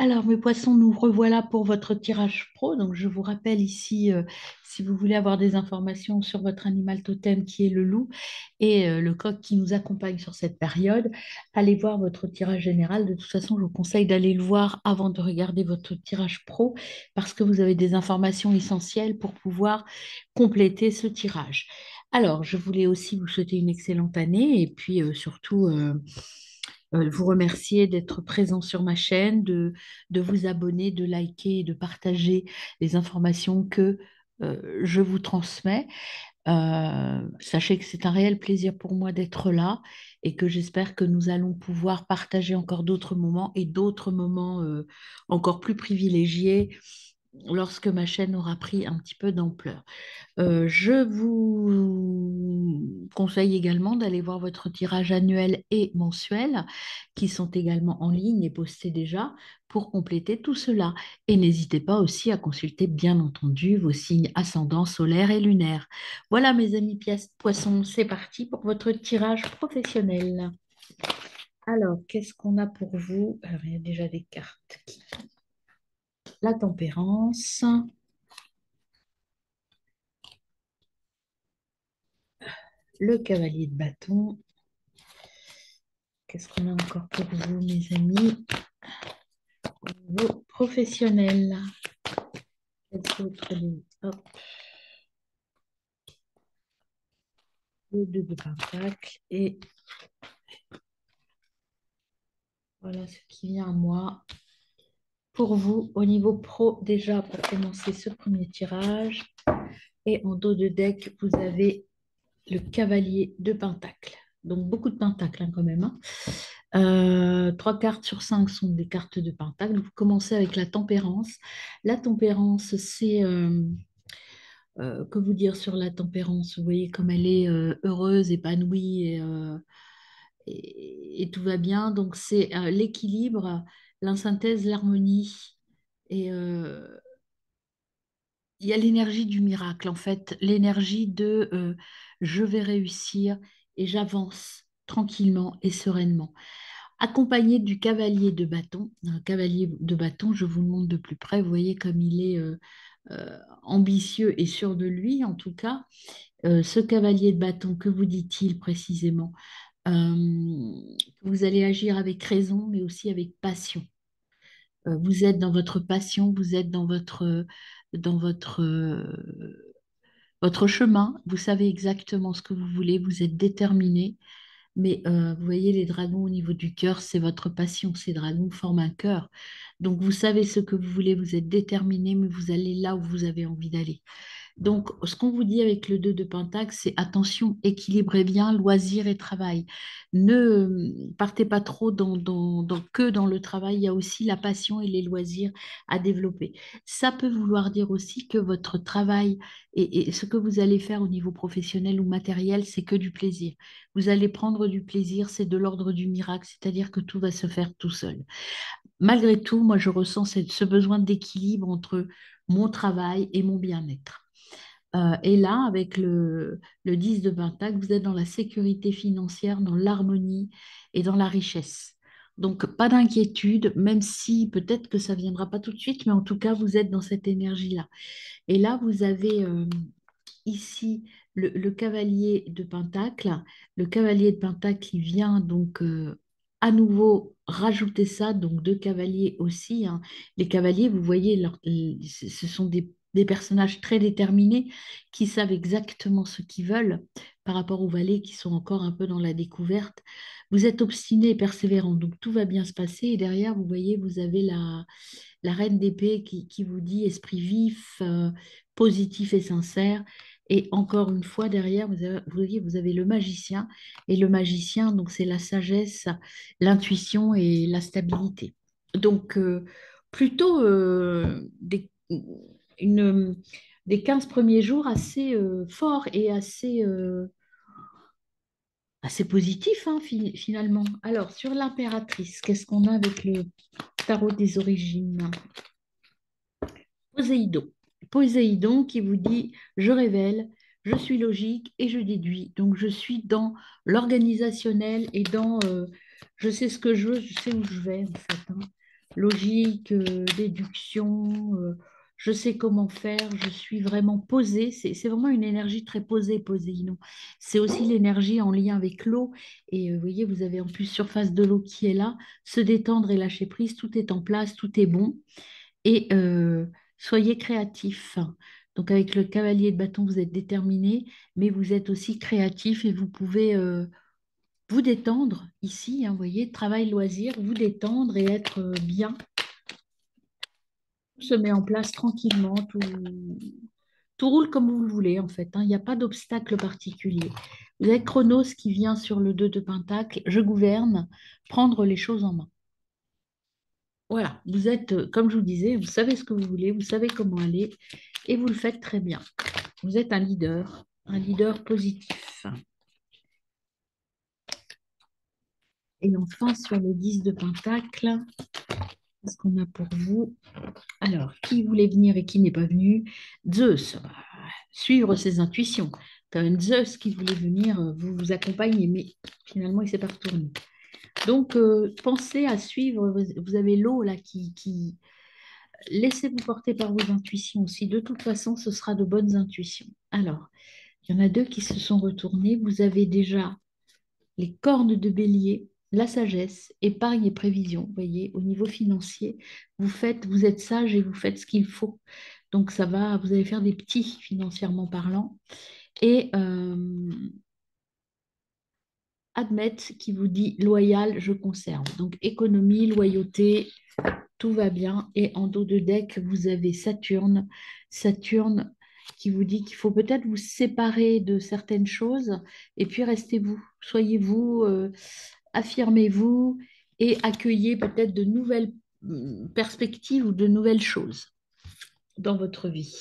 Alors, mes poissons, nous revoilà pour votre tirage pro. Donc, je vous rappelle ici, si vous voulez avoir des informations sur votre animal totem qui est le loup et le coq qui nous accompagne sur cette période, allez voir votre tirage général. De toute façon, je vous conseille d'aller le voir avant de regarder votre tirage pro parce que vous avez des informations essentielles pour pouvoir compléter ce tirage. Alors, je voulais aussi vous souhaiter une excellente année et puis surtout vous remercier d'être présent sur ma chaîne, de vous abonner, de liker et de partager les informations que je vous transmets. Sachez que c'est un réel plaisir pour moi d'être là et que j'espère que nous allons pouvoir partager encore d'autres moments et d'autres moments encore plus privilégiés lorsque ma chaîne aura pris un petit peu d'ampleur. Je vous conseille également d'aller voir votre tirage annuel et mensuel qui sont également en ligne et postés déjà pour compléter tout cela. Et n'hésitez pas aussi à consulter bien entendu vos signes ascendants solaires et lunaires. Voilà mes amis poissons, c'est parti pour votre tirage professionnel. Alors, qu'est-ce qu'on a pour vous? Alors, il y a déjà des cartes. La tempérance, le cavalier de bâton. Qu'est-ce qu'on a encore pour vous, mes amis? Vos professionnels. Quels autres lignes? Hop, le 2 de pentacle. Et voilà ce qui vient à moi. Pour vous, au niveau pro, déjà pour commencer ce premier tirage. Et en dos de deck, vous avez le cavalier de pentacle. Donc beaucoup de pentacles quand même, hein. 3 cartes sur 5 sont des cartes de pentacle. Vous commencez avec la tempérance. La tempérance, c'est que vous dire sur la tempérance? Vous voyez comme elle est heureuse, épanouie et tout va bien. Donc c'est l'équilibre, la synthèse, l'harmonie. Et il y a l'énergie du miracle, en fait, l'énergie de je vais réussir et j'avance tranquillement et sereinement. Accompagné du cavalier de bâton. Un cavalier de bâton, je vous le montre de plus près. Vous voyez comme il est ambitieux et sûr de lui, en tout cas. Ce cavalier de bâton, que vous dit-il précisément? Vous allez agir avec raison, mais aussi avec passion. Vous êtes dans votre passion, vous êtes dans votre chemin, vous savez exactement ce que vous voulez, vous êtes déterminé. Mais vous voyez, les dragons au niveau du cœur, c'est votre passion. Ces dragons forment un cœur. Donc, vous savez ce que vous voulez, vous êtes déterminé, mais vous allez là où vous avez envie d'aller. Donc, ce qu'on vous dit avec le 2 de Pentacle, c'est attention, équilibrez bien loisir et travail. Ne partez pas trop que dans le travail, il y a aussi la passion et les loisirs à développer. Ça peut vouloir dire aussi que votre travail et ce que vous allez faire au niveau professionnel ou matériel, c'est que du plaisir. Vous allez prendre du plaisir, c'est de l'ordre du miracle, c'est-à-dire que tout va se faire tout seul. Malgré tout, moi, je ressens ce besoin d'équilibre entre mon travail et mon bien-être. Et là, avec le 10 de Pentacle, vous êtes dans la sécurité financière, dans l'harmonie et dans la richesse. Donc, pas d'inquiétude, même si peut-être que ça ne viendra pas tout de suite, mais en tout cas, vous êtes dans cette énergie-là. Et là, vous avez ici le cavalier de Pentacle. Le cavalier de Pentacle qui vient donc à nouveau rajouter ça, donc deux cavaliers aussi, hein. Les cavaliers, vous voyez, ce sont des personnages très déterminés qui savent exactement ce qu'ils veulent par rapport aux valets qui sont encore un peu dans la découverte. Vous êtes obstiné et persévérant, donc tout va bien se passer. Et derrière, vous voyez, vous avez la reine d'épée qui vous dit esprit vif, positif et sincère. Et encore une fois, derrière, vous voyez, vous avez le magicien. Et le magicien, donc, c'est la sagesse, l'intuition et la stabilité. Donc, plutôt une, des 15 premiers jours assez forts et assez positifs, hein, finalement. Alors, sur l'impératrice, qu'est-ce qu'on a avec le tarot des origines? Poséidon. Poséidon qui vous dit, je révèle, je suis logique et je déduis. Donc, je suis dans l'organisationnel et dans, je sais ce que je veux, je sais où je vais, en fait, hein. logique, déduction, je sais comment faire, je suis vraiment posée. C'est vraiment une énergie très posée, Poséidon. C'est aussi l'énergie en lien avec l'eau. Et vous voyez, vous avez en plus surface de l'eau qui est là. Se détendre et lâcher prise, tout est en place, tout est bon. Et soyez créatif. Donc avec le cavalier de bâton, vous êtes déterminé, mais vous êtes aussi créatif et vous pouvez vous détendre ici, hein, vous voyez, travail, loisir, vous détendre et être bien. Tout se met en place tranquillement, tout roule comme vous le voulez en fait, hein. Il n'y a pas d'obstacle particulier. Vous avez Chronos qui vient sur le 2 de Pentacle, je gouverne, prendre les choses en main. Voilà, vous êtes, comme je vous disais, vous savez ce que vous voulez, vous savez comment aller et vous le faites très bien. Vous êtes un leader positif. Et enfin, sur le 10 de Pentacle, qu'est-ce qu'on a pour vous? Alors, qui voulait venir et qui n'est pas venu? Zeus, suivre ses intuitions. Quand même Zeus qui voulait venir vous accompagner, mais finalement, il ne s'est pas retourné. Donc, pensez à suivre, vous avez l'eau là qui... Laissez-vous porter par vos intuitions aussi. De toute façon, ce sera de bonnes intuitions. Alors, il y en a deux qui se sont retournés. Vous avez déjà les cornes de bélier, la sagesse, épargne et prévision. Vous voyez, au niveau financier, vous êtes sage et vous faites ce qu'il faut. Donc ça va, vous allez faire des petits financièrement parlant. Et admettre qui vous dit loyal, je conserve. Donc économie, loyauté, tout va bien. Et en dos de deck, vous avez Saturne. Saturne qui vous dit qu'il faut peut-être vous séparer de certaines choses et puis restez vous. Soyez vous, affirmez-vous et accueillez peut-être de nouvelles perspectives ou de nouvelles choses dans votre vie.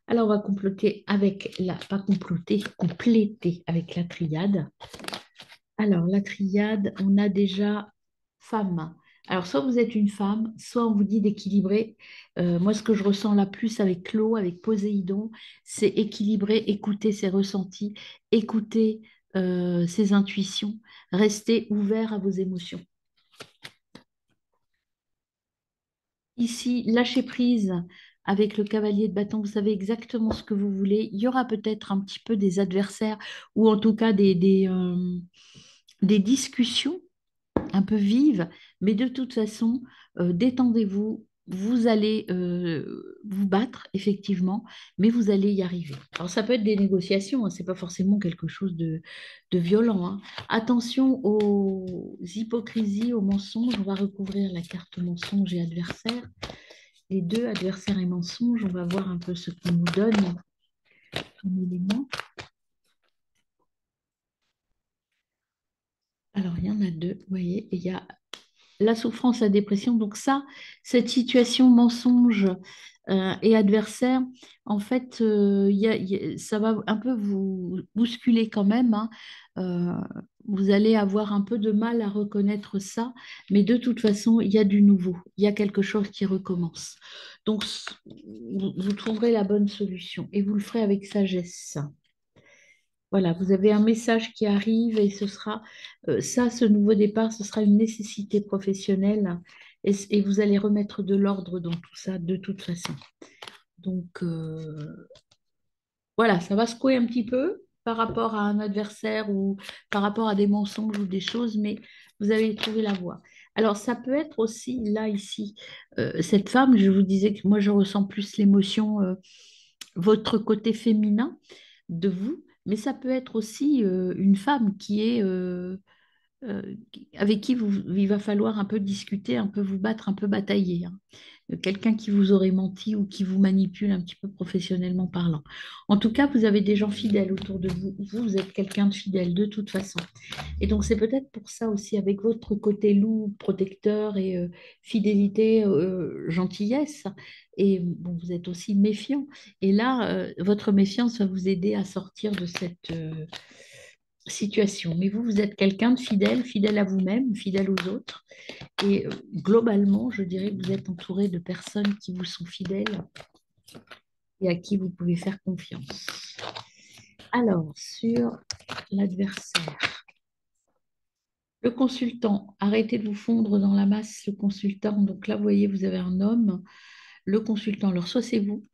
Alors, on va compléter avec pas compléter, compléter avec la triade. Alors, la triade, on a déjà femme. Alors, soit vous êtes une femme, soit on vous dit d'équilibrer. Moi, ce que je ressens là plus avec l'eau, avec Poséidon, c'est équilibrer, écouter ses ressentis, écouter ses intuitions, rester ouvert à vos émotions. Ici, lâchez prise avec le cavalier de bâton, vous savez exactement ce que vous voulez. Il y aura peut-être un petit peu des adversaires ou en tout cas des discussions un peu vive, mais de toute façon, détendez-vous, vous allez vous battre, effectivement, mais vous allez y arriver. Alors, ça peut être des négociations, hein, c'est pas forcément quelque chose de violent, hein. Attention aux hypocrisies, aux mensonges. On va recouvrir la carte mensonge et adversaire. Les deux, adversaire et mensonge, on va voir un peu ce qu'on nous donne comme élément. Alors, il y en a deux, vous voyez, et il y a la souffrance, la dépression. Donc ça, cette situation mensonge et adversaire, en fait, ça va un peu vous bousculer quand même, hein. Euh, vous allez avoir un peu de mal à reconnaître ça, mais de toute façon, il y a du nouveau, il y a quelque chose qui recommence. Donc, vous trouverez la bonne solution et vous le ferez avec sagesse. Voilà, vous avez un message qui arrive et ce sera ça, ce nouveau départ, ce sera une nécessité professionnelle et vous allez remettre de l'ordre dans tout ça de toute façon. Donc voilà, ça va secouer un petit peu par rapport à un adversaire ou par rapport à des mensonges ou des choses, mais vous avez trouvé la voie. Alors ça peut être aussi là, ici, cette femme, je vous disais que moi je ressens plus l'émotion, votre côté féminin de vous, mais ça peut être aussi une femme qui est avec qui il va falloir un peu discuter, un peu vous battre, un peu batailler, hein. Quelqu'un qui vous aurait menti ou qui vous manipule un petit peu professionnellement parlant. En tout cas, vous avez des gens fidèles autour de vous. Vous êtes quelqu'un de fidèle de toute façon. Et donc, c'est peut-être pour ça aussi, avec votre côté loup, protecteur et fidélité, gentillesse. Et bon, vous êtes aussi méfiant. Et là, votre méfiance va vous aider à sortir de cette situation. Mais vous, vous êtes quelqu'un de fidèle, fidèle à vous-même, fidèle aux autres. Et globalement, je dirais que vous êtes entouré de personnes qui vous sont fidèles et à qui vous pouvez faire confiance. Alors, sur l'adversaire. Le consultant, arrêtez de vous fondre dans la masse, le consultant. Donc là, vous voyez, vous avez un homme, le consultant. Alors, soit c'est vous,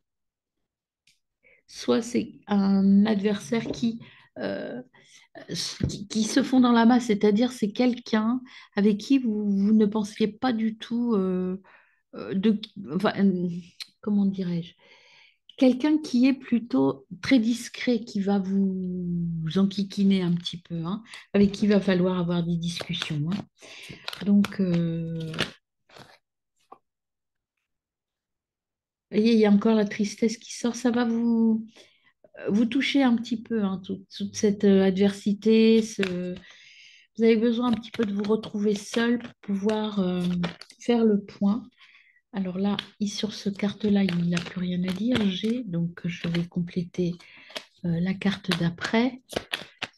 soit c'est un adversaire euh, qui se fond dans la masse, c'est-à-dire c'est quelqu'un avec qui vous ne pensiez pas du tout de... Enfin, comment dirais-je? Quelqu'un qui est plutôt très discret, qui va vous enquiquiner un petit peu, hein, avec qui il va falloir avoir des discussions, hein. Donc, vous voyez, il y a encore la tristesse qui sort, ça va vous toucher un petit peu, hein, toute cette adversité. Vous avez besoin un petit peu de vous retrouver seul pour pouvoir faire le point. Alors là, sur ce carte-là, il n'a plus rien à dire. Donc je vais compléter la carte d'après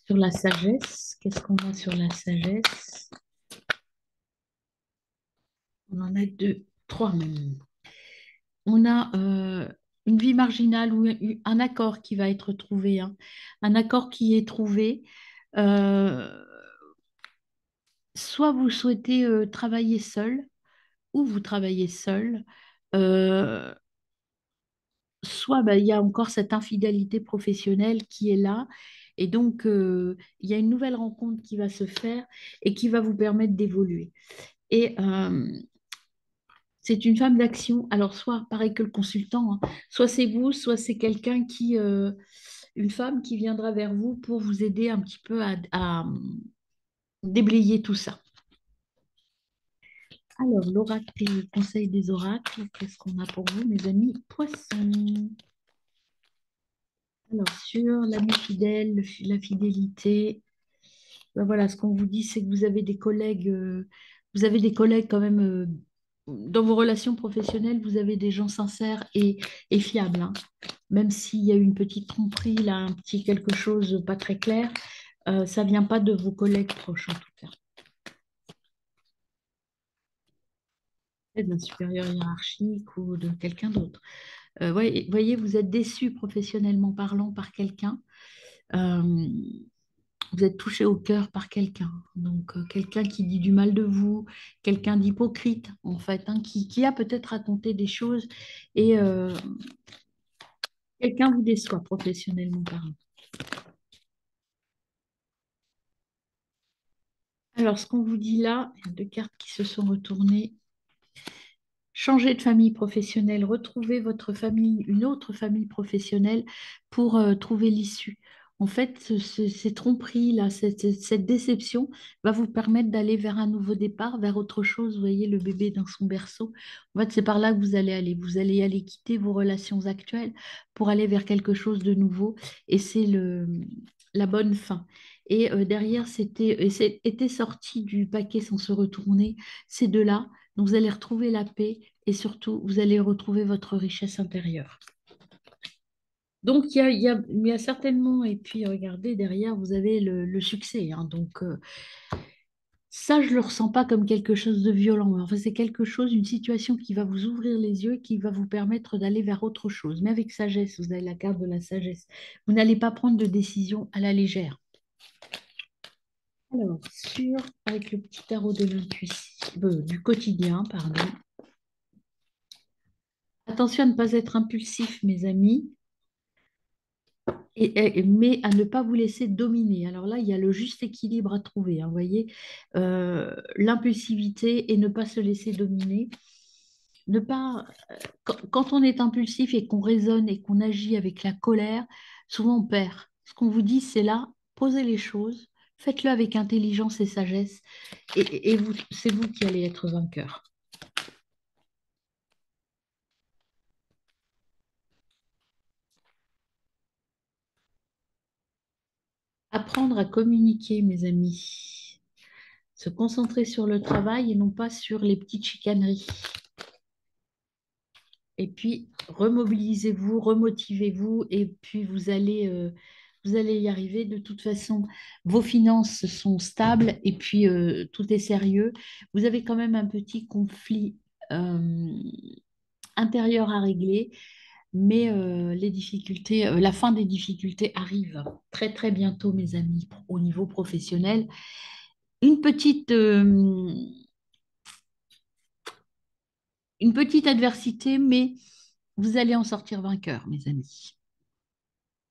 sur la sagesse. Qu'est-ce qu'on a sur la sagesse? On en a deux, trois même. On a une vie marginale ou un accord qui va être trouvé, hein. Un accord qui est trouvé. Euh, Soit vous souhaitez travailler seul, ou vous travaillez seul, euh, soit bah, il y a encore cette infidélité professionnelle qui est là. Et donc, il y a une nouvelle rencontre qui va se faire et qui va vous permettre d'évoluer. Et c'est une femme d'action. Alors, soit pareil que le consultant, hein, soit c'est vous, soit c'est quelqu'un une femme qui viendra vers vous pour vous aider un petit peu à déblayer tout ça. Alors, l'oracle, le conseil des oracles, qu'est-ce qu'on a pour vous, mes amis poissons? Alors, sur l'ami fidèle, la fidélité, ben voilà, ce qu'on vous dit, c'est que vous avez des collègues quand même, dans vos relations professionnelles, vous avez des gens sincères et fiables, hein. Même s'il y a eu une petite tromperie, là, un petit quelque chose pas très clair, ça vient pas de vos collègues proches, en tout cas. Peut-être d'un supérieur hiérarchique ou de quelqu'un d'autre. Voyez, vous êtes déçu professionnellement parlant par quelqu'un. Euh, vous êtes touché au cœur par quelqu'un. Donc, quelqu'un qui dit du mal de vous, quelqu'un d'hypocrite, en fait, hein, qui a peut-être raconté des choses et quelqu'un vous déçoit professionnellement parlant. Alors, ce qu'on vous dit là, il y a deux cartes qui se sont retournées. Changer de famille professionnelle, retrouver votre famille, une autre famille professionnelle pour trouver l'issue. En fait, ces tromperies, là, cette déception va vous permettre d'aller vers un nouveau départ, vers autre chose. Vous voyez le bébé dans son berceau. En fait, c'est par là que vous allez aller. Vous allez aller quitter vos relations actuelles pour aller vers quelque chose de nouveau. Et c'est la bonne fin. Et derrière, était sorti du paquet sans se retourner. Ces deux-là. Donc, vous allez retrouver la paix et surtout, vous allez retrouver votre richesse intérieure. Donc, il y a certainement, et puis regardez, derrière, vous avez le succès, hein. Donc, ça, je ne le ressens pas comme quelque chose de violent. Enfin, c'est quelque chose, une situation qui va vous ouvrir les yeux, qui va vous permettre d'aller vers autre chose. Mais avec sagesse, vous avez la carte de la sagesse. Vous n'allez pas prendre de décision à la légère. Alors, avec le petit tarot de l'intuition, du quotidien, pardon. Attention à ne pas être impulsif, mes amis. Mais à ne pas vous laisser dominer. Alors là, il y a le juste équilibre à trouver, hein, vous voyez. L'impulsivité et ne pas se laisser dominer. Ne pas, quand on est impulsif et qu'on raisonne et qu'on agit avec la colère, souvent on perd. Ce qu'on vous dit, c'est là, posez les choses, faites-le avec intelligence et sagesse, et c'est vous qui allez être vainqueur. Apprendre à communiquer, mes amis. Se concentrer sur le travail et non pas sur les petites chicaneries. Et puis, remobilisez-vous, remotivez-vous, et puis vous allez y arriver. De toute façon, vos finances sont stables, et puis tout est sérieux. Vous avez quand même un petit conflit euh, intérieur à régler, mais la fin des difficultés arrive très très bientôt, mes amis, au niveau professionnel. une petite, une petite adversité, mais vous allez en sortir vainqueur, mes amis.